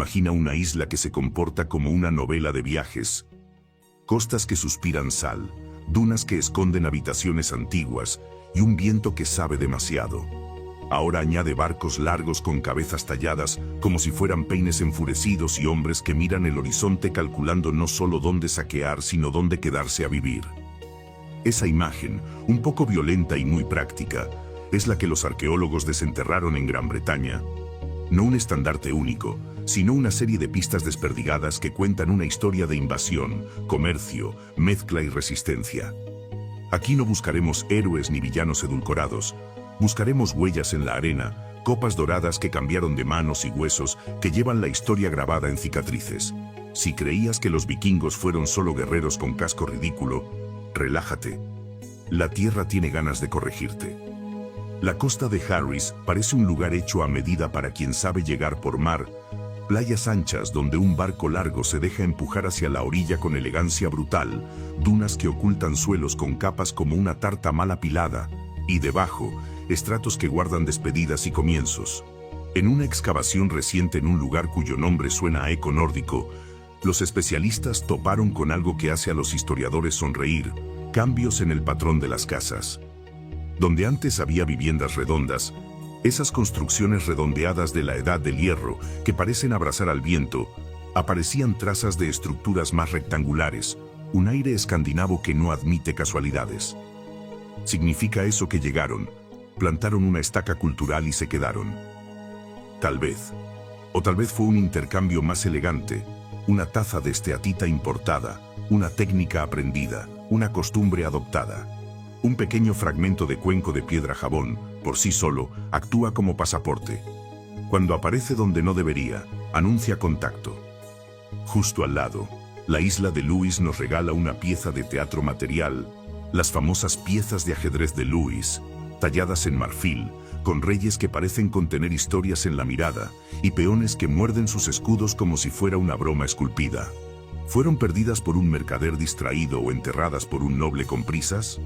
Imagina una isla que se comporta como una novela de viajes. Costas que suspiran sal, dunas que esconden habitaciones antiguas y un viento que sabe demasiado. Ahora añade barcos largos con cabezas talladas como si fueran peines enfurecidos y hombres que miran el horizonte calculando no solo dónde saquear sino dónde quedarse a vivir. Esa imagen, un poco violenta y muy práctica, es la que los arqueólogos desenterraron en Gran Bretaña. No un estandarte único, sino una serie de pistas desperdigadas que cuentan una historia de invasión, comercio, mezcla y resistencia. Aquí no buscaremos héroes ni villanos edulcorados. Buscaremos huellas en la arena, copas doradas que cambiaron de manos y huesos que llevan la historia grabada en cicatrices. Si creías que los vikingos fueron solo guerreros con casco ridículo, relájate. La tierra tiene ganas de corregirte. La costa de Harris parece un lugar hecho a medida para quien sabe llegar por mar. Playas anchas donde un barco largo se deja empujar hacia la orilla con elegancia brutal, dunas que ocultan suelos con capas como una tarta mal apilada, y debajo, estratos que guardan despedidas y comienzos. En una excavación reciente en un lugar cuyo nombre suena a eco nórdico, los especialistas toparon con algo que hace a los historiadores sonreír: cambios en el patrón de las casas. Donde antes había viviendas redondas, esas construcciones redondeadas de la Edad del Hierro, que parecen abrazar al viento, aparecían trazas de estructuras más rectangulares, un aire escandinavo que no admite casualidades. ¿Significa eso que llegaron, plantaron una estaca cultural y se quedaron? Tal vez. O tal vez fue un intercambio más elegante, una taza de esteatita importada, una técnica aprendida, una costumbre adoptada. Un pequeño fragmento de cuenco de piedra jabón, por sí solo, actúa como pasaporte. Cuando aparece donde no debería, anuncia contacto. Justo al lado, la isla de Lewis nos regala una pieza de teatro material, las famosas piezas de ajedrez de Lewis, talladas en marfil, con reyes que parecen contener historias en la mirada, y peones que muerden sus escudos como si fuera una broma esculpida. ¿Fueron perdidas por un mercader distraído o enterradas por un noble con prisas?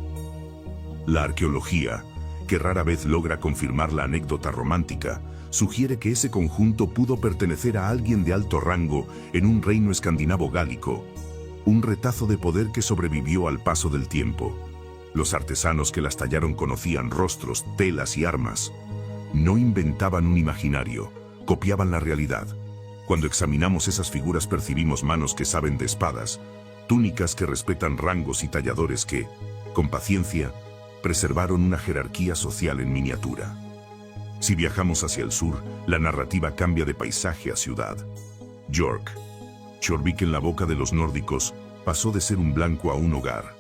La arqueología, que rara vez logra confirmar la anécdota romántica, sugiere que ese conjunto pudo pertenecer a alguien de alto rango en un reino escandinavo gálico, un retazo de poder que sobrevivió al paso del tiempo. Los artesanos que las tallaron conocían rostros, telas y armas. No inventaban un imaginario, copiaban la realidad. Cuando examinamos esas figuras percibimos manos que saben de espadas, túnicas que respetan rangos y talladores que, con paciencia, preservaron una jerarquía social en miniatura. Si viajamos hacia el sur, la narrativa cambia de paisaje a ciudad. York. Jorvik en la boca de los nórdicos pasó de ser un blanco a un hogar.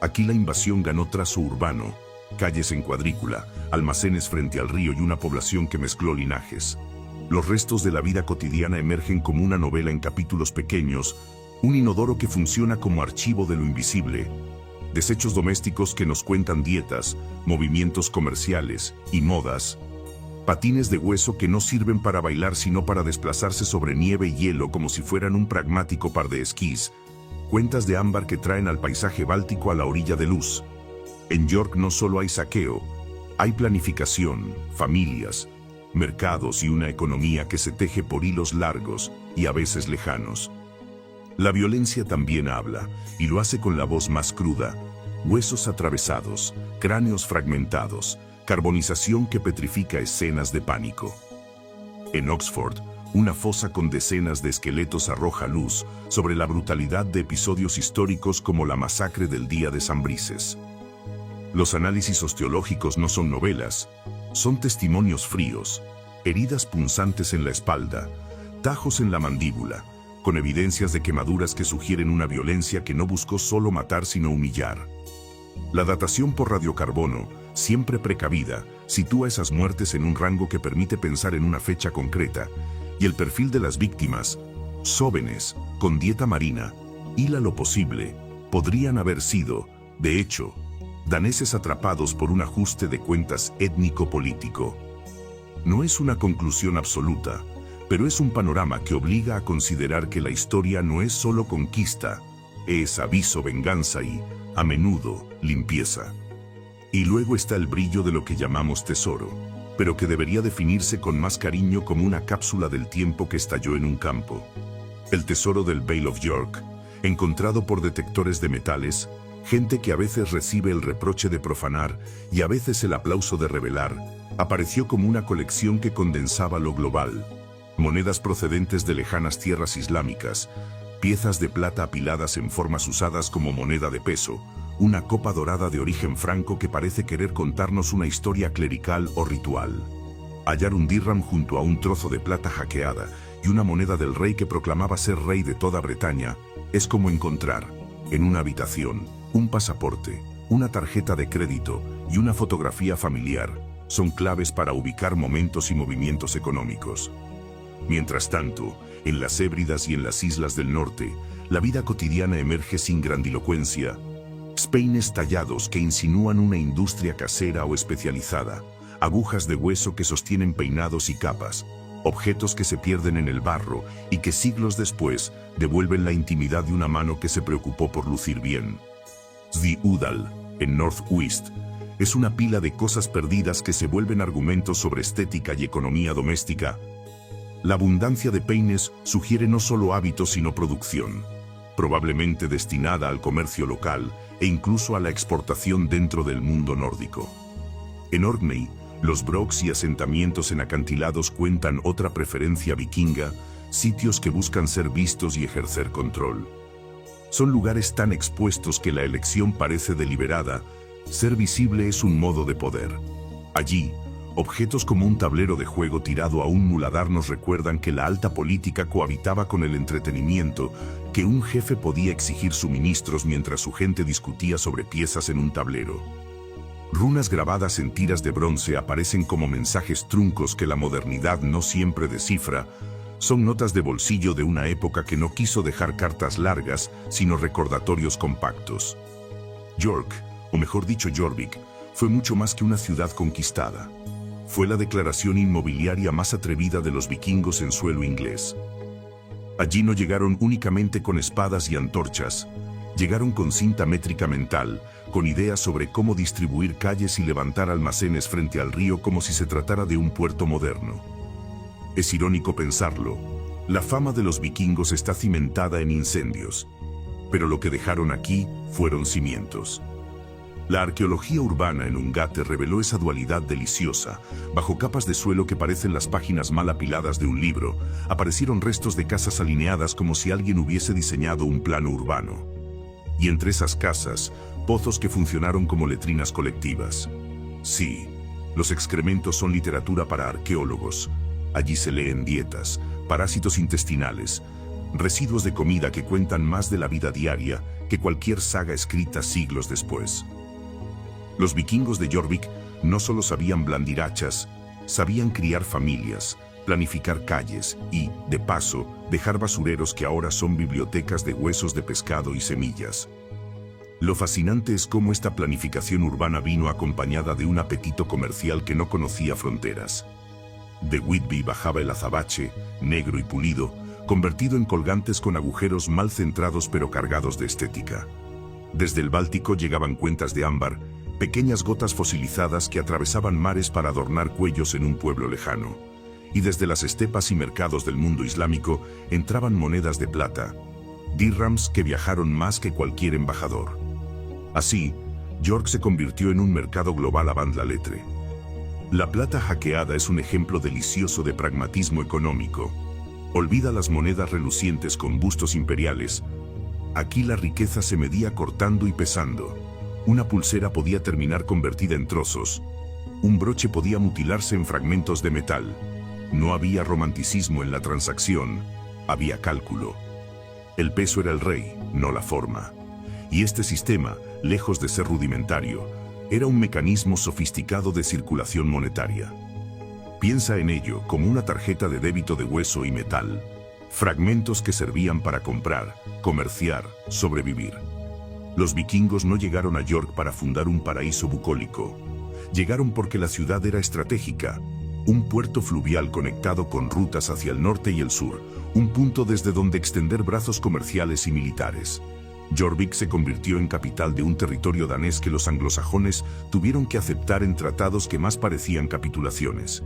Aquí la invasión ganó trazo urbano, calles en cuadrícula, almacenes frente al río y una población que mezcló linajes. Los restos de la vida cotidiana emergen como una novela en capítulos pequeños, un inodoro que funciona como archivo de lo invisible, desechos domésticos que nos cuentan dietas, movimientos comerciales y modas, patines de hueso que no sirven para bailar sino para desplazarse sobre nieve y hielo como si fueran un pragmático par de esquís, cuentas de ámbar que traen al paisaje báltico a la orilla de luz. En York no solo hay saqueo, hay planificación, familias, mercados y una economía que se teje por hilos largos y a veces lejanos. La violencia también habla, y lo hace con la voz más cruda: huesos atravesados, cráneos fragmentados, carbonización que petrifica escenas de pánico. En Oxford, una fosa con decenas de esqueletos arroja luz sobre la brutalidad de episodios históricos como la masacre del Día de San Brices. Los análisis osteológicos no son novelas, son testimonios fríos, heridas punzantes en la espalda, tajos en la mandíbula, con evidencias de quemaduras que sugieren una violencia que no buscó solo matar sino humillar. La datación por radiocarbono, siempre precavida, sitúa esas muertes en un rango que permite pensar en una fecha concreta, y el perfil de las víctimas, jóvenes, con dieta marina, hila lo posible, podrían haber sido, de hecho, daneses atrapados por un ajuste de cuentas étnico-político. No es una conclusión absoluta, pero es un panorama que obliga a considerar que la historia no es solo conquista, es aviso, venganza y, a menudo, limpieza. Y luego está el brillo de lo que llamamos tesoro. pero que debería definirse con más cariño como una cápsula del tiempo que estalló en un campo. El tesoro del Vale of York, encontrado por detectores de metales, gente que a veces recibe el reproche de profanar y a veces el aplauso de revelar, apareció como una colección que condensaba lo global. Monedas procedentes de lejanas tierras islámicas, piezas de plata apiladas en formas usadas como moneda de peso, una copa dorada de origen franco que parece querer contarnos una historia clerical o ritual. Hallar un dirham junto a un trozo de plata hackeada y una moneda del rey que proclamaba ser rey de toda Bretaña es como encontrar, en una habitación, un pasaporte, una tarjeta de crédito y una fotografía familiar. Son claves para ubicar momentos y movimientos económicos. Mientras tanto, en las Hébridas y en las islas del norte, la vida cotidiana emerge sin grandilocuencia. Peines tallados que insinúan una industria casera o especializada, agujas de hueso que sostienen peinados y capas, objetos que se pierden en el barro y que siglos después devuelven la intimidad de una mano que se preocupó por lucir bien. The Udall, en Northwest, es una pila de cosas perdidas que se vuelven argumentos sobre estética y economía doméstica. La abundancia de peines sugiere no solo hábitos sino producción, probablemente destinada al comercio local e incluso a la exportación dentro del mundo nórdico. En Orkney, los brogs y asentamientos en acantilados cuentan otra preferencia vikinga, sitios que buscan ser vistos y ejercer control. Son lugares tan expuestos que la elección parece deliberada. Ser visible es un modo de poder. Allí, objetos como un tablero de juego tirado a un muladar nos recuerdan que la alta política cohabitaba con el entretenimiento, que un jefe podía exigir suministros mientras su gente discutía sobre piezas en un tablero. Runas grabadas en tiras de bronce aparecen como mensajes truncos que la modernidad no siempre descifra. Son notas de bolsillo de una época que no quiso dejar cartas largas, sino recordatorios compactos. York, o mejor dicho Jorvik, fue mucho más que una ciudad conquistada. Fue la declaración inmobiliaria más atrevida de los vikingos en suelo inglés. Allí no llegaron únicamente con espadas y antorchas, llegaron con cinta métrica mental, con ideas sobre cómo distribuir calles y levantar almacenes frente al río como si se tratara de un puerto moderno. Es irónico pensarlo, la fama de los vikingos está cimentada en incendios, pero lo que dejaron aquí fueron cimientos. La arqueología urbana en Ungate reveló esa dualidad deliciosa. Bajo capas de suelo que parecen las páginas mal apiladas de un libro, aparecieron restos de casas alineadas como si alguien hubiese diseñado un plano urbano. Y entre esas casas, pozos que funcionaron como letrinas colectivas. Sí, los excrementos son literatura para arqueólogos. Allí se leen dietas, parásitos intestinales, residuos de comida que cuentan más de la vida diaria que cualquier saga escrita siglos después. Los vikingos de Jorvik no solo sabían blandir hachas, sabían criar familias, planificar calles y, de paso, dejar basureros que ahora son bibliotecas de huesos de pescado y semillas. Lo fascinante es cómo esta planificación urbana vino acompañada de un apetito comercial que no conocía fronteras. De Whitby bajaba el azabache, negro y pulido, convertido en colgantes con agujeros mal centrados pero cargados de estética. Desde el Báltico llegaban cuentas de ámbar, pequeñas gotas fosilizadas que atravesaban mares para adornar cuellos en un pueblo lejano. Y desde las estepas y mercados del mundo islámico entraban monedas de plata, dirhams que viajaron más que cualquier embajador. Así, York se convirtió en un mercado global avant la lettre. La plata hackeada es un ejemplo delicioso de pragmatismo económico. Olvida las monedas relucientes con bustos imperiales. Aquí la riqueza se medía cortando y pesando. Una pulsera podía terminar convertida en trozos. Un broche podía mutilarse en fragmentos de metal. No había romanticismo en la transacción, había cálculo. El peso era el rey, no la forma. Y este sistema, lejos de ser rudimentario, era un mecanismo sofisticado de circulación monetaria. Piensa en ello como una tarjeta de débito de hueso y metal, fragmentos que servían para comprar, comerciar, sobrevivir. Los vikingos no llegaron a York para fundar un paraíso bucólico. Llegaron porque la ciudad era estratégica, un puerto fluvial conectado con rutas hacia el norte y el sur, un punto desde donde extender brazos comerciales y militares. Jorvik se convirtió en capital de un territorio danés que los anglosajones tuvieron que aceptar en tratados que más parecían capitulaciones.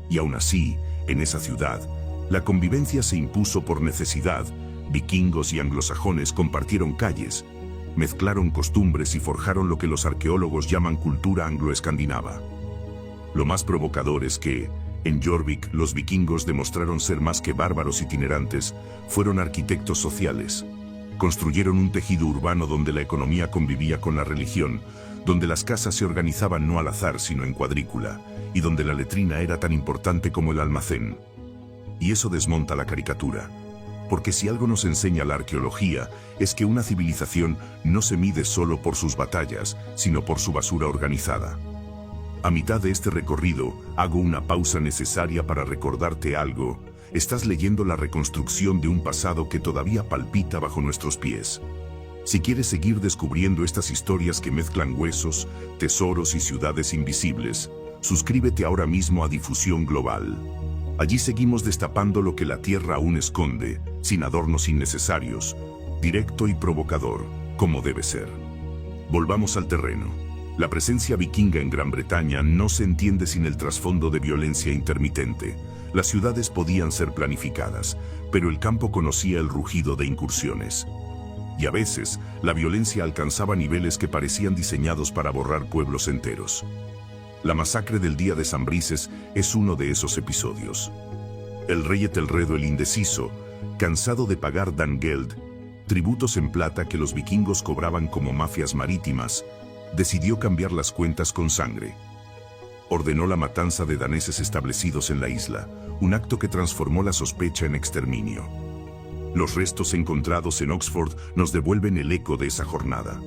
Y aún así, en esa ciudad, la convivencia se impuso por necesidad. Vikingos y anglosajones compartieron calles, mezclaron costumbres y forjaron lo que los arqueólogos llaman cultura anglo-escandinava. Lo más provocador es que, en Jorvik, los vikingos demostraron ser más que bárbaros itinerantes, fueron arquitectos sociales. Construyeron un tejido urbano donde la economía convivía con la religión, donde las casas se organizaban no al azar sino en cuadrícula, y donde la letrina era tan importante como el almacén. Y eso desmonta la caricatura. Porque si algo nos enseña la arqueología, es que una civilización no se mide solo por sus batallas, sino por su basura organizada. A mitad de este recorrido, hago una pausa necesaria para recordarte algo. Estás leyendo la reconstrucción de un pasado que todavía palpita bajo nuestros pies. Si quieres seguir descubriendo estas historias que mezclan huesos, tesoros y ciudades invisibles, suscríbete ahora mismo a Difusión Global. Allí seguimos destapando lo que la Tierra aún esconde, sin adornos innecesarios, directo y provocador, como debe ser. Volvamos al terreno. La presencia vikinga en Gran Bretaña no se entiende sin el trasfondo de violencia intermitente. Las ciudades podían ser planificadas, pero el campo conocía el rugido de incursiones. Y a veces, la violencia alcanzaba niveles que parecían diseñados para borrar pueblos enteros. La masacre del día de San Brices es uno de esos episodios. El rey Etelredo el Indeciso, cansado de pagar Dangeld, tributos en plata que los vikingos cobraban como mafias marítimas, decidió cambiar las cuentas con sangre. Ordenó la matanza de daneses establecidos en la isla, un acto que transformó la sospecha en exterminio. Los restos encontrados en Oxford nos devuelven el eco de esa jornada.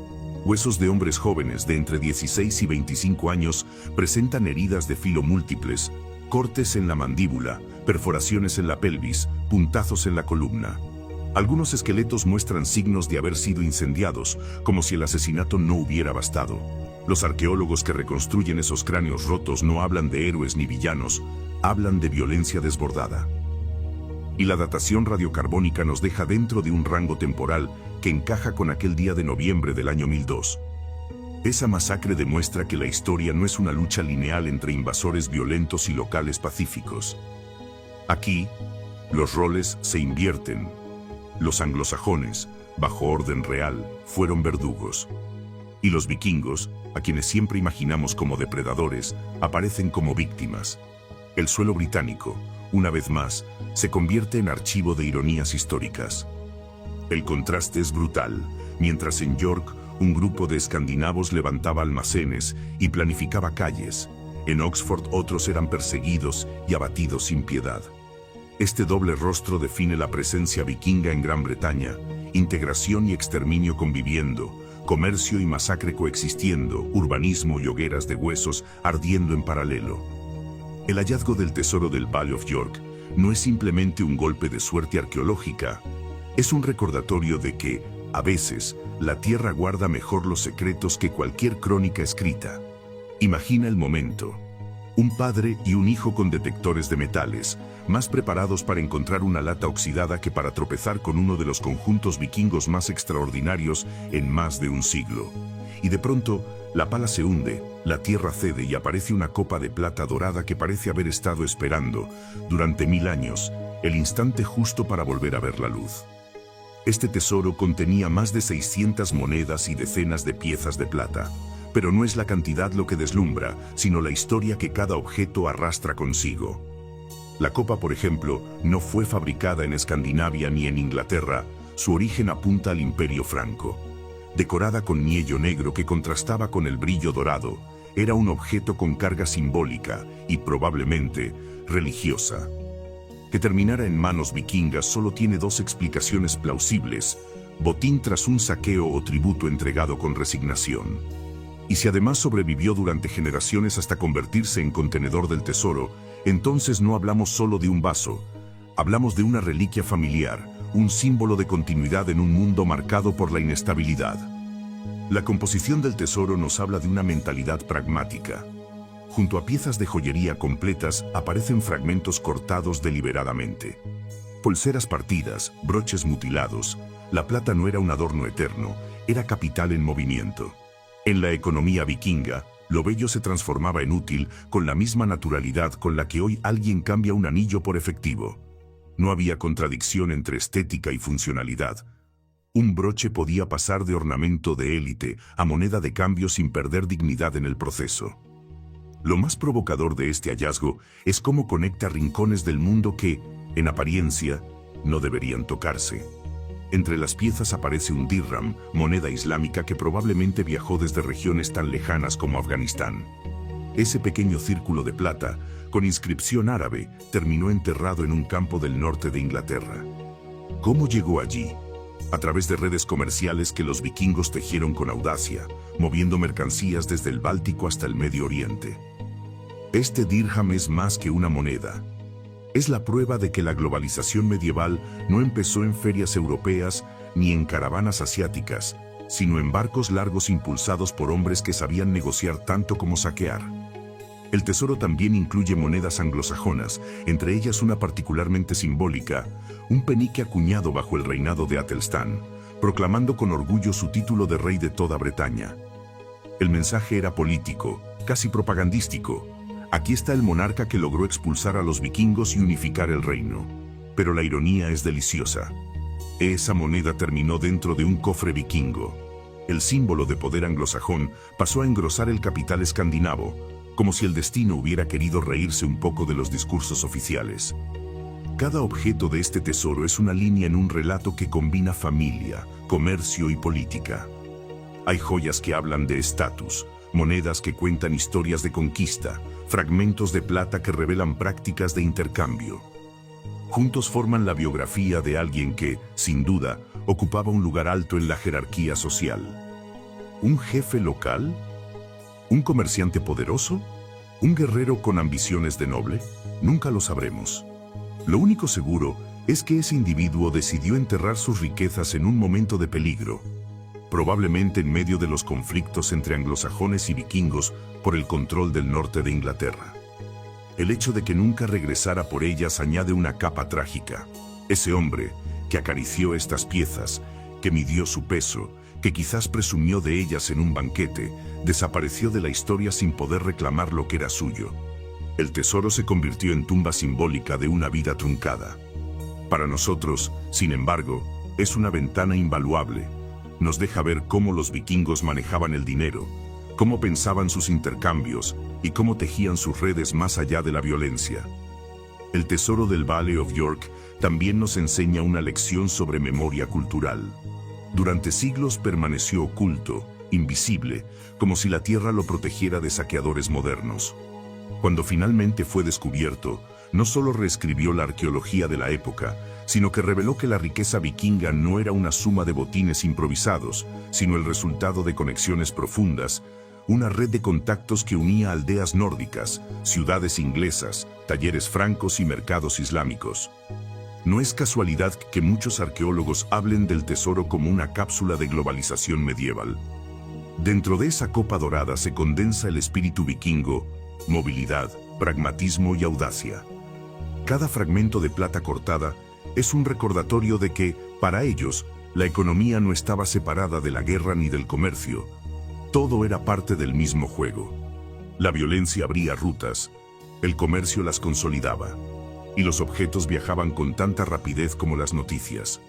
Huesos de hombres jóvenes de entre 16 y 25 años presentan heridas de filo múltiples, cortes en la mandíbula, perforaciones en la pelvis, puntazos en la columna. Algunos esqueletos muestran signos de haber sido incendiados, como si el asesinato no hubiera bastado. Los arqueólogos que reconstruyen esos cráneos rotos no hablan de héroes ni villanos, hablan de violencia desbordada. Y la datación radiocarbónica nos deja dentro de un rango temporal que encaja con aquel día de noviembre del año 1002. Esa masacre demuestra que la historia no es una lucha lineal entre invasores violentos y locales pacíficos. Aquí, los roles se invierten. Los anglosajones, bajo orden real, fueron verdugos. Y los vikingos, a quienes siempre imaginamos como depredadores, aparecen como víctimas. El suelo británico, una vez más, se convierte en archivo de ironías históricas. El contraste es brutal. Mientras en York, un grupo de escandinavos levantaba almacenes y planificaba calles, en Oxford otros eran perseguidos y abatidos sin piedad. Este doble rostro define la presencia vikinga en Gran Bretaña: integración y exterminio conviviendo, comercio y masacre coexistiendo, urbanismo y hogueras de huesos ardiendo en paralelo. El hallazgo del tesoro del Vale of York no es simplemente un golpe de suerte arqueológica, es un recordatorio de que, a veces, la tierra guarda mejor los secretos que cualquier crónica escrita. Imagina el momento. Un padre y un hijo con detectores de metales, más preparados para encontrar una lata oxidada que para tropezar con uno de los conjuntos vikingos más extraordinarios en más de un siglo. Y de pronto, la pala se hunde, la tierra cede y aparece una copa de plata dorada que parece haber estado esperando, durante 1000 años, el instante justo para volver a ver la luz. Este tesoro contenía más de 600 monedas y decenas de piezas de plata. Pero no es la cantidad lo que deslumbra, sino la historia que cada objeto arrastra consigo. La copa, por ejemplo, no fue fabricada en Escandinavia ni en Inglaterra, su origen apunta al Imperio Franco. Decorada con niello negro que contrastaba con el brillo dorado, era un objeto con carga simbólica y probablemente religiosa. Que terminara en manos vikingas solo tiene dos explicaciones plausibles: botín tras un saqueo o tributo entregado con resignación. Y si además sobrevivió durante generaciones hasta convertirse en contenedor del tesoro, entonces no hablamos solo de un vaso, hablamos de una reliquia familiar, un símbolo de continuidad en un mundo marcado por la inestabilidad. La composición del tesoro nos habla de una mentalidad pragmática. Junto a piezas de joyería completas aparecen fragmentos cortados deliberadamente. Pulseras partidas, broches mutilados, La plata no era un adorno eterno, era capital en movimiento. En la economía vikinga, lo bello se transformaba en útil con la misma naturalidad con la que hoy alguien cambia un anillo por efectivo. No había contradicción entre estética y funcionalidad. Un broche podía pasar de ornamento de élite a moneda de cambio sin perder dignidad en el proceso. Lo más provocador de este hallazgo es cómo conecta rincones del mundo que, en apariencia, no deberían tocarse. Entre las piezas aparece un dirham, moneda islámica que probablemente viajó desde regiones tan lejanas como Afganistán. Ese pequeño círculo de plata, con inscripción árabe, terminó enterrado en un campo del norte de Inglaterra. ¿Cómo llegó allí? A través de redes comerciales que los vikingos tejieron con audacia, moviendo mercancías desde el Báltico hasta el Medio Oriente. Este dirham es más que una moneda. Es la prueba de que la globalización medieval no empezó en ferias europeas ni en caravanas asiáticas, sino en barcos largos impulsados por hombres que sabían negociar tanto como saquear. El tesoro también incluye monedas anglosajonas, entre ellas una particularmente simbólica, un penique acuñado bajo el reinado de Atelstan, proclamando con orgullo su título de rey de toda Bretaña. El mensaje era político, casi propagandístico. Aquí está el monarca que logró expulsar a los vikingos y unificar el reino. Pero la ironía es deliciosa. Esa moneda terminó dentro de un cofre vikingo. El símbolo de poder anglosajón pasó a engrosar el capital escandinavo, como si el destino hubiera querido reírse un poco de los discursos oficiales. Cada objeto de este tesoro es una línea en un relato que combina familia, comercio y política. Hay joyas que hablan de estatus, monedas que cuentan historias de conquista, fragmentos de plata que revelan prácticas de intercambio. Juntos forman la biografía de alguien que, sin duda, ocupaba un lugar alto en la jerarquía social. ¿Un jefe local? ¿Un comerciante poderoso? ¿Un guerrero con ambiciones de noble? Nunca lo sabremos. Lo único seguro es que ese individuo decidió enterrar sus riquezas en un momento de peligro, probablemente en medio de los conflictos entre anglosajones y vikingos por el control del norte de Inglaterra. El hecho de que nunca regresara por ellas añade una capa trágica. Ese hombre, que acarició estas piezas, que midió su peso, que quizás presumió de ellas en un banquete, desapareció de la historia sin poder reclamar lo que era suyo. El tesoro se convirtió en tumba simbólica de una vida truncada. Para nosotros, sin embargo, es una ventana invaluable. Nos deja ver cómo los vikingos manejaban el dinero, cómo pensaban sus intercambios y cómo tejían sus redes más allá de la violencia. El tesoro del Vale of York también nos enseña una lección sobre memoria cultural. Durante siglos permaneció oculto, invisible, como si la tierra lo protegiera de saqueadores modernos. Cuando finalmente fue descubierto, no solo reescribió la arqueología de la época, sino que reveló que la riqueza vikinga no era una suma de botines improvisados, sino el resultado de conexiones profundas, una red de contactos que unía aldeas nórdicas, ciudades inglesas, talleres francos y mercados islámicos. No es casualidad que muchos arqueólogos hablen del tesoro como una cápsula de globalización medieval. Dentro de esa copa dorada se condensa el espíritu vikingo, movilidad, pragmatismo y audacia. Cada fragmento de plata cortada es un recordatorio de que, para ellos, la economía no estaba separada de la guerra ni del comercio. Todo era parte del mismo juego. La violencia abría rutas, el comercio las consolidaba, y los objetos viajaban con tanta rapidez como las noticias.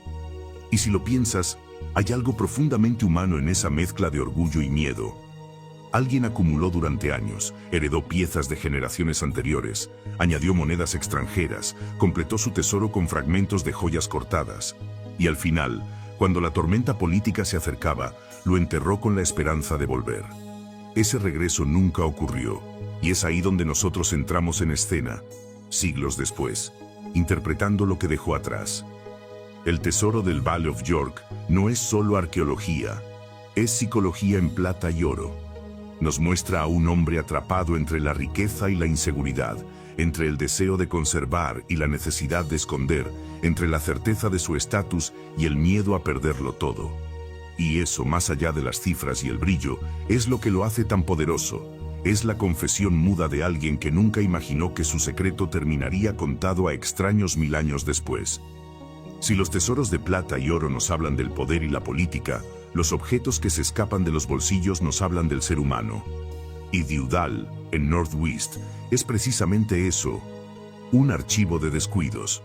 Y si lo piensas, hay algo profundamente humano en esa mezcla de orgullo y miedo. Alguien acumuló durante años, heredó piezas de generaciones anteriores, añadió monedas extranjeras, completó su tesoro con fragmentos de joyas cortadas, y al final, cuando la tormenta política se acercaba, lo enterró con la esperanza de volver. Ese regreso nunca ocurrió, y es ahí donde nosotros entramos en escena, siglos después, interpretando lo que dejó atrás. El tesoro del Vale of York no es solo arqueología, es psicología en plata y oro. Nos muestra a un hombre atrapado entre la riqueza y la inseguridad, entre el deseo de conservar y la necesidad de esconder, entre la certeza de su estatus y el miedo a perderlo todo. Y eso, más allá de las cifras y el brillo, es lo que lo hace tan poderoso. Es la confesión muda de alguien que nunca imaginó que su secreto terminaría contado a extraños 1000 años después. Si los tesoros de plata y oro nos hablan del poder y la política, los objetos que se escapan de los bolsillos nos hablan del ser humano. Y Diudal, en Northwest, es precisamente eso, un archivo de descuidos.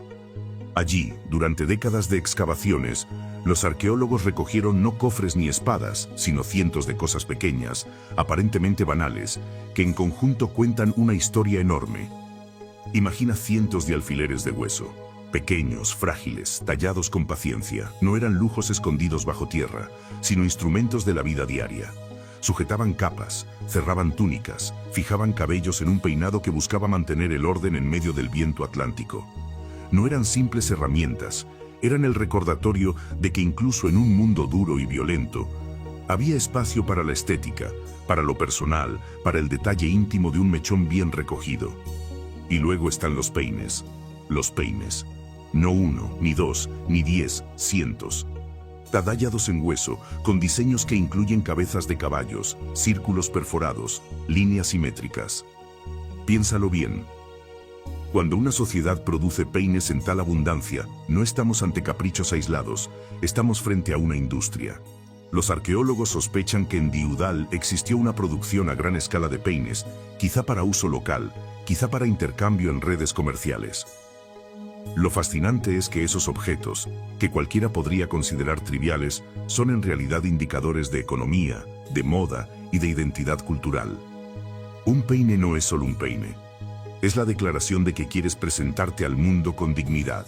Allí, durante décadas de excavaciones, los arqueólogos recogieron no cofres ni espadas, sino cientos de cosas pequeñas, aparentemente banales, que en conjunto cuentan una historia enorme. Imagina cientos de alfileres de hueso, pequeños, frágiles, tallados con paciencia. No eran lujos escondidos bajo tierra, sino instrumentos de la vida diaria. Sujetaban capas, cerraban túnicas, fijaban cabellos en un peinado que buscaba mantener el orden en medio del viento atlántico. No eran simples herramientas, eran el recordatorio de que incluso en un mundo duro y violento, había espacio para la estética, para lo personal, para el detalle íntimo de un mechón bien recogido. Y luego están los peines. Los peines. No uno, ni dos, ni 10, cientos. Tadallados en hueso, con diseños que incluyen cabezas de caballos, círculos perforados, líneas simétricas. Piénsalo bien. Cuando una sociedad produce peines en tal abundancia, no estamos ante caprichos aislados, estamos frente a una industria. Los arqueólogos sospechan que en Diudal existió una producción a gran escala de peines, quizá para uso local, quizá para intercambio en redes comerciales. Lo fascinante es que esos objetos, que cualquiera podría considerar triviales, son en realidad indicadores de economía, de moda y de identidad cultural. Un peine no es solo un peine. Es la declaración de que quieres presentarte al mundo con dignidad.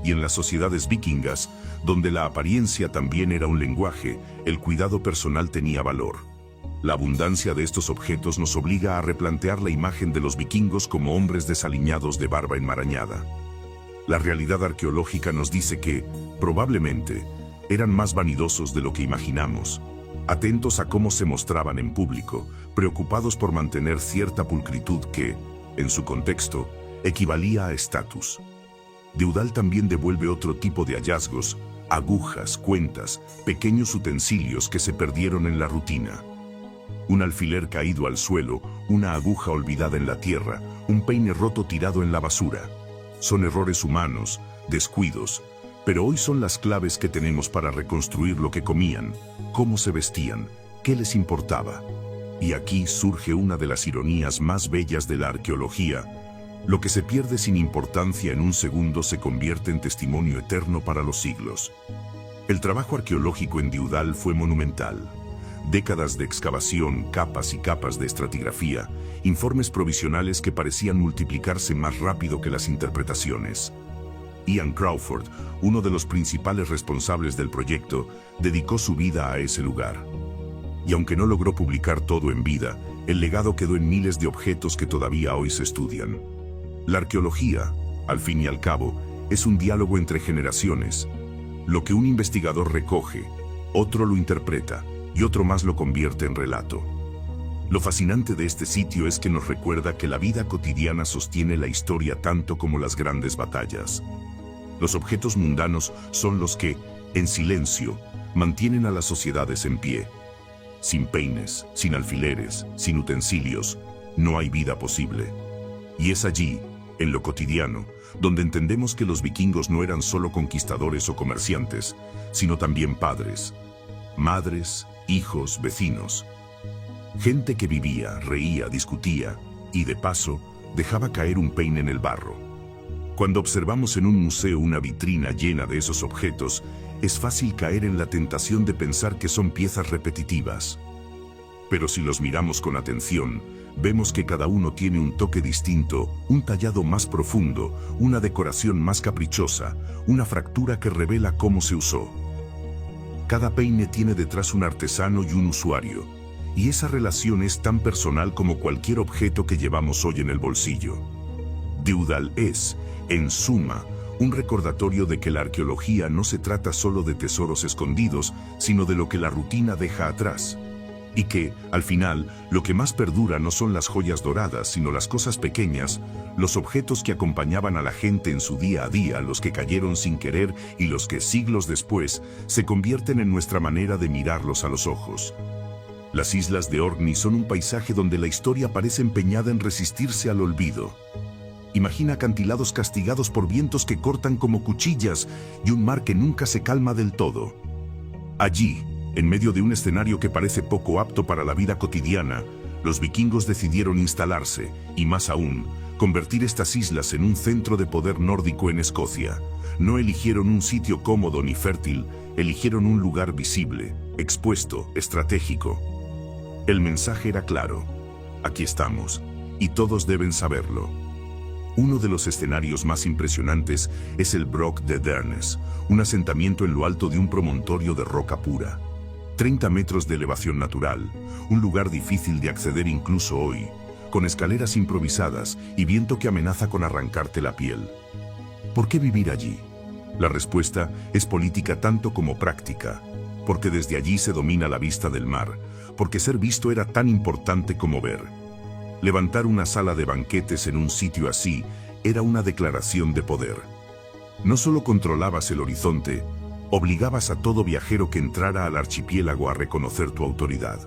Y en las sociedades vikingas, donde la apariencia también era un lenguaje, el cuidado personal tenía valor. La abundancia de estos objetos nos obliga a replantear la imagen de los vikingos como hombres desaliñados de barba enmarañada. La realidad arqueológica nos dice que, probablemente, eran más vanidosos de lo que imaginamos, atentos a cómo se mostraban en público, preocupados por mantener cierta pulcritud que, en su contexto, equivalía a estatus. Diudal también devuelve otro tipo de hallazgos, agujas, cuentas, pequeños utensilios que se perdieron en la rutina. Un alfiler caído al suelo, una aguja olvidada en la tierra, un peine roto tirado en la basura. Son errores humanos, descuidos, pero hoy son las claves que tenemos para reconstruir lo que comían, cómo se vestían, qué les importaba. Y aquí surge una de las ironías más bellas de la arqueología. Lo que se pierde sin importancia en un segundo se convierte en testimonio eterno para los siglos. El trabajo arqueológico en Diudal fue monumental. Décadas de excavación, capas y capas de estratigrafía, informes provisionales que parecían multiplicarse más rápido que las interpretaciones. Ian Crawford, uno de los principales responsables del proyecto, dedicó su vida a ese lugar. Y aunque no logró publicar todo en vida, el legado quedó en miles de objetos que todavía hoy se estudian. La arqueología, al fin y al cabo, es un diálogo entre generaciones. Lo que un investigador recoge, otro lo interpreta y otro más lo convierte en relato. Lo fascinante de este sitio es que nos recuerda que la vida cotidiana sostiene la historia tanto como las grandes batallas. Los objetos mundanos son los que, en silencio, mantienen a las sociedades en pie. Sin peines, sin alfileres, sin utensilios, no hay vida posible. Y es allí, en lo cotidiano, donde entendemos que los vikingos no eran solo conquistadores o comerciantes, sino también padres, madres, hijos, vecinos. Gente que vivía, reía, discutía y, de paso, dejaba caer un peine en el barro. Cuando observamos en un museo una vitrina llena de esos objetos, es fácil caer en la tentación de pensar que son piezas repetitivas. Pero si los miramos con atención, vemos que cada uno tiene un toque distinto, un tallado más profundo, una decoración más caprichosa, una fractura que revela cómo se usó. Cada peine tiene detrás un artesano y un usuario, y esa relación es tan personal como cualquier objeto que llevamos hoy en el bolsillo. Diudal es, en suma, un recordatorio de que la arqueología no se trata solo de tesoros escondidos, sino de lo que la rutina deja atrás. Y que, al final, lo que más perdura no son las joyas doradas, sino las cosas pequeñas, los objetos que acompañaban a la gente en su día a día, los que cayeron sin querer y los que, siglos después, se convierten en nuestra manera de mirarlos a los ojos. Las islas de Orkney son un paisaje donde la historia parece empeñada en resistirse al olvido. Imagina acantilados castigados por vientos que cortan como cuchillas y un mar que nunca se calma del todo. Allí, en medio de un escenario que parece poco apto para la vida cotidiana, los vikingos decidieron instalarse, y más aún, convertir estas islas en un centro de poder nórdico en Escocia. No eligieron un sitio cómodo ni fértil, eligieron un lugar visible, expuesto, estratégico. El mensaje era claro: aquí estamos, y todos deben saberlo. Uno de los escenarios más impresionantes es el Broch de Dernes, un asentamiento en lo alto de un promontorio de roca pura. 30 metros de elevación natural, un lugar difícil de acceder incluso hoy, con escaleras improvisadas y viento que amenaza con arrancarte la piel. ¿Por qué vivir allí? La respuesta es política tanto como práctica, porque desde allí se domina la vista del mar, porque ser visto era tan importante como ver. Levantar una sala de banquetes en un sitio así era una declaración de poder. No solo controlabas el horizonte, obligabas a todo viajero que entrara al archipiélago a reconocer tu autoridad.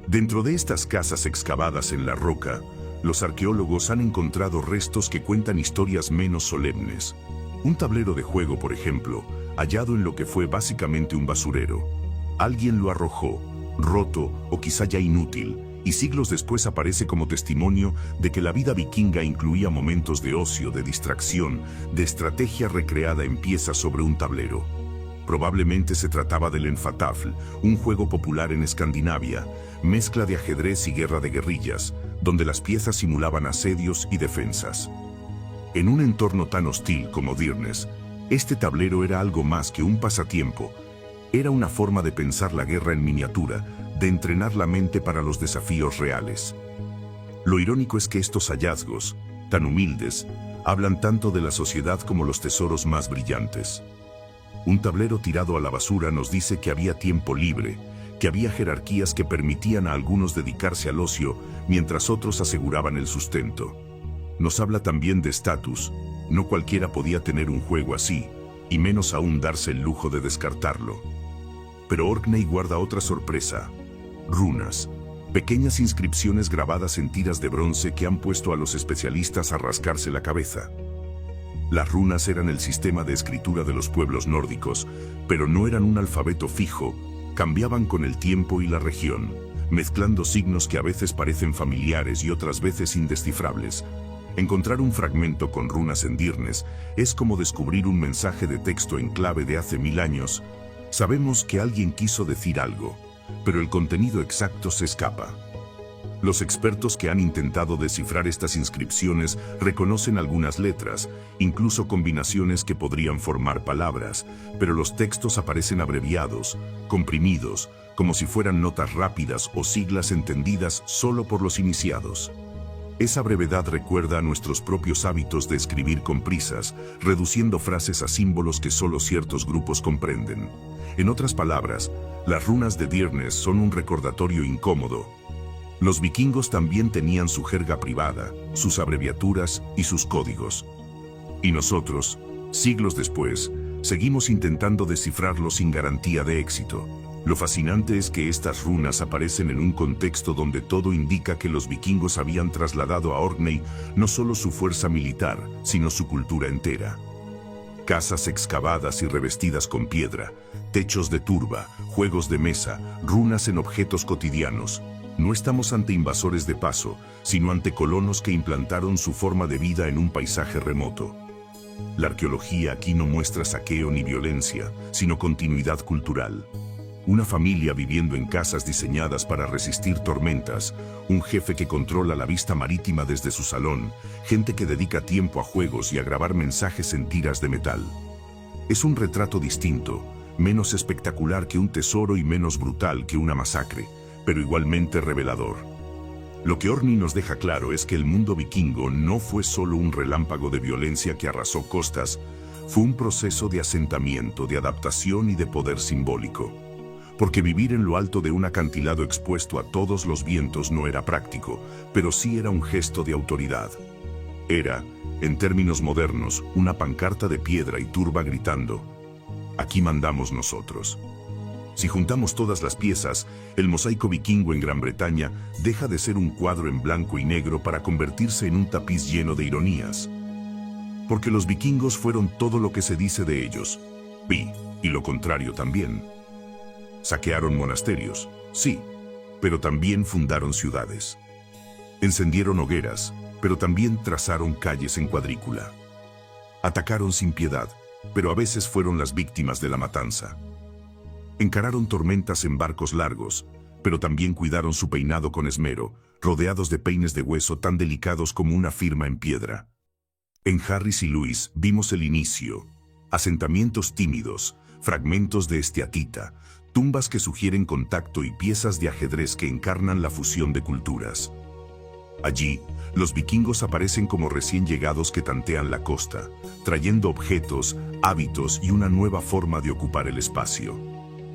Dentro de estas casas excavadas en la roca, los arqueólogos han encontrado restos que cuentan historias menos solemnes. Un tablero de juego, por ejemplo, hallado en lo que fue básicamente un basurero. Alguien lo arrojó, roto o quizá ya inútil, y siglos después aparece como testimonio de que la vida vikinga incluía momentos de ocio, de distracción, de estrategia recreada en piezas sobre un tablero. Probablemente se trataba del Enfatafl, un juego popular en Escandinavia, mezcla de ajedrez y guerra de guerrillas, donde las piezas simulaban asedios y defensas. En un entorno tan hostil como Dirnes, este tablero era algo más que un pasatiempo. Era una forma de pensar la guerra en miniatura, de entrenar la mente para los desafíos reales. Lo irónico es que estos hallazgos, tan humildes, hablan tanto de la sociedad como los tesoros más brillantes. Un tablero tirado a la basura nos dice que había tiempo libre, que había jerarquías que permitían a algunos dedicarse al ocio mientras otros aseguraban el sustento. Nos habla también de estatus. No cualquiera podía tener un juego así, y menos aún darse el lujo de descartarlo. Pero Orkney guarda otra sorpresa: runas, pequeñas inscripciones grabadas en tiras de bronce que han puesto a los especialistas a rascarse la cabeza. Las runas eran el sistema de escritura de los pueblos nórdicos, pero no eran un alfabeto fijo, cambiaban con el tiempo y la región, mezclando signos que a veces parecen familiares y otras veces indescifrables. Encontrar un fragmento con runas en Dirnes es como descubrir un mensaje de texto en clave de hace 1000 años. Sabemos que alguien quiso decir algo, pero el contenido exacto se escapa. Los expertos que han intentado descifrar estas inscripciones reconocen algunas letras, incluso combinaciones que podrían formar palabras, pero los textos aparecen abreviados, comprimidos, como si fueran notas rápidas o siglas entendidas solo por los iniciados. Esa brevedad recuerda a nuestros propios hábitos de escribir con prisas, reduciendo frases a símbolos que solo ciertos grupos comprenden. En otras palabras, las runas de Dirnes son un recordatorio incómodo. Los vikingos también tenían su jerga privada, sus abreviaturas y sus códigos. Y nosotros, siglos después, seguimos intentando descifrarlo sin garantía de éxito. Lo fascinante es que estas runas aparecen en un contexto donde todo indica que los vikingos habían trasladado a Orkney no solo su fuerza militar, sino su cultura entera. Casas excavadas y revestidas con piedra, techos de turba, juegos de mesa, runas en objetos cotidianos. No estamos ante invasores de paso, sino ante colonos que implantaron su forma de vida en un paisaje remoto. La arqueología aquí no muestra saqueo ni violencia, sino continuidad cultural. Una familia viviendo en casas diseñadas para resistir tormentas, un jefe que controla la vista marítima desde su salón, gente que dedica tiempo a juegos y a grabar mensajes en tiras de metal. Es un retrato distinto, menos espectacular que un tesoro y menos brutal que una masacre, pero igualmente revelador. Lo que Orkney nos deja claro es que el mundo vikingo no fue solo un relámpago de violencia que arrasó costas, fue un proceso de asentamiento, de adaptación y de poder simbólico. Porque vivir en lo alto de un acantilado expuesto a todos los vientos no era práctico, pero sí era un gesto de autoridad. Era, en términos modernos, una pancarta de piedra y turba gritando: aquí mandamos nosotros. Si juntamos todas las piezas, el mosaico vikingo en Gran Bretaña deja de ser un cuadro en blanco y negro para convertirse en un tapiz lleno de ironías. Porque los vikingos fueron todo lo que se dice de ellos, y lo contrario también. Saquearon monasterios, sí, pero también fundaron ciudades. Encendieron hogueras, pero también trazaron calles en cuadrícula. Atacaron sin piedad, pero a veces fueron las víctimas de la matanza. Encararon tormentas en barcos largos, pero también cuidaron su peinado con esmero, rodeados de peines de hueso tan delicados como una firma en piedra. En Harris y Lewis vimos el inicio, asentamientos tímidos, fragmentos de esteatita, tumbas que sugieren contacto y piezas de ajedrez que encarnan la fusión de culturas. Allí, los vikingos aparecen como recién llegados que tantean la costa, trayendo objetos, hábitos y una nueva forma de ocupar el espacio.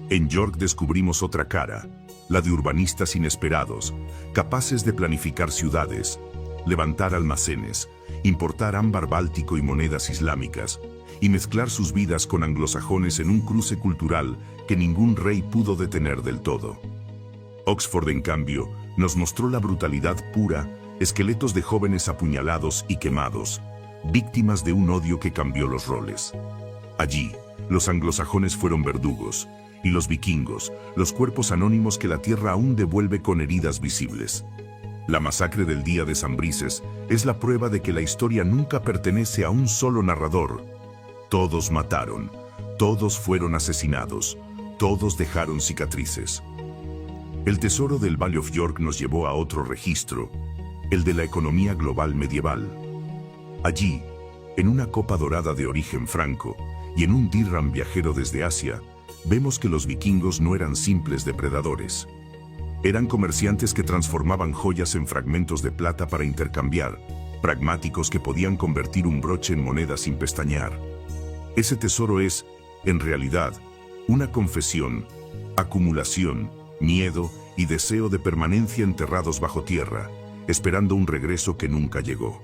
En York descubrimos otra cara, la de urbanistas inesperados, capaces de planificar ciudades, levantar almacenes, importar ámbar báltico y monedas islámicas, y mezclar sus vidas con anglosajones en un cruce cultural que ningún rey pudo detener del todo. Oxford, en cambio, nos mostró la brutalidad pura, esqueletos de jóvenes apuñalados y quemados, víctimas de un odio que cambió los roles. Allí, los anglosajones fueron verdugos, y los vikingos, los cuerpos anónimos que la tierra aún devuelve con heridas visibles. La masacre del día de San Brices es la prueba de que la historia nunca pertenece a un solo narrador. Todos mataron, todos fueron asesinados, todos dejaron cicatrices. El tesoro del Valley of York nos llevó a otro registro, el de la economía global medieval. Allí, en una copa dorada de origen franco y en un dirham viajero desde Asia, vemos que los vikingos no eran simples depredadores. Eran comerciantes que transformaban joyas en fragmentos de plata para intercambiar, pragmáticos que podían convertir un broche en moneda sin pestañear. Ese tesoro es, en realidad, una confesión, acumulación, miedo y deseo de permanencia enterrados bajo tierra, esperando un regreso que nunca llegó.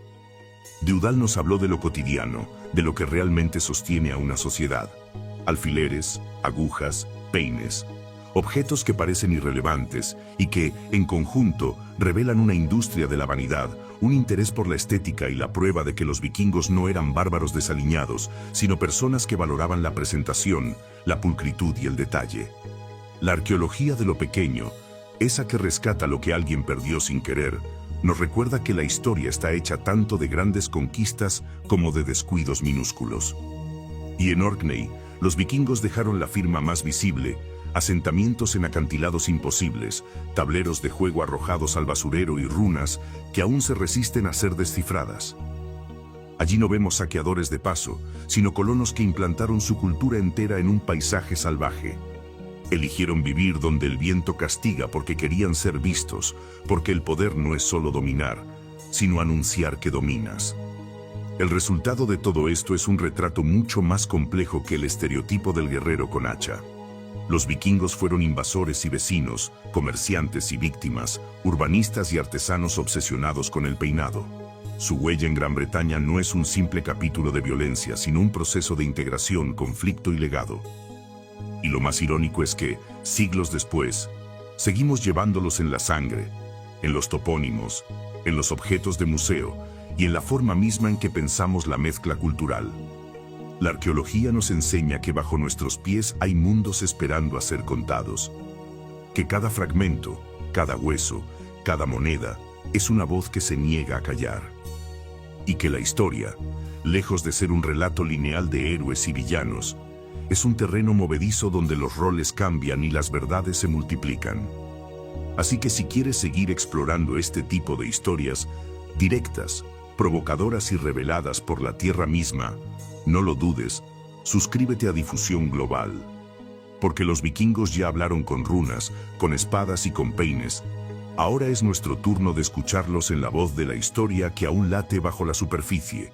Dewdall nos habló de lo cotidiano, de lo que realmente sostiene a una sociedad. Alfileres, agujas, peines, objetos que parecen irrelevantes y que, en conjunto, revelan una industria de la vanidad, un interés por la estética y la prueba de que los vikingos no eran bárbaros desaliñados, sino personas que valoraban la presentación, la pulcritud y el detalle. La arqueología de lo pequeño, esa que rescata lo que alguien perdió sin querer, nos recuerda que la historia está hecha tanto de grandes conquistas como de descuidos minúsculos. Y en Orkney, los vikingos dejaron la firma más visible, asentamientos en acantilados imposibles, tableros de juego arrojados al basurero y runas que aún se resisten a ser descifradas. Allí no vemos saqueadores de paso, sino colonos que implantaron su cultura entera en un paisaje salvaje. Eligieron vivir donde el viento castiga porque querían ser vistos, porque el poder no es solo dominar, sino anunciar que dominas. El resultado de todo esto es un retrato mucho más complejo que el estereotipo del guerrero con hacha. Los vikingos fueron invasores y vecinos, comerciantes y víctimas, urbanistas y artesanos obsesionados con el peinado. Su huella en Gran Bretaña no es un simple capítulo de violencia, sino un proceso de integración, conflicto y legado. Y lo más irónico es que, siglos después, seguimos llevándolos en la sangre, en los topónimos, en los objetos de museo y en la forma misma en que pensamos la mezcla cultural. La arqueología nos enseña que bajo nuestros pies hay mundos esperando a ser contados. Que cada fragmento, cada hueso, cada moneda, es una voz que se niega a callar. Y que la historia, lejos de ser un relato lineal de héroes y villanos, es un terreno movedizo donde los roles cambian y las verdades se multiplican. Así que si quieres seguir explorando este tipo de historias, directas, provocadoras y reveladas por la tierra misma, no lo dudes, suscríbete a Difusión Global. Porque los vikingos ya hablaron con runas, con espadas y con peines. Ahora es nuestro turno de escucharlos en la voz de la historia que aún late bajo la superficie.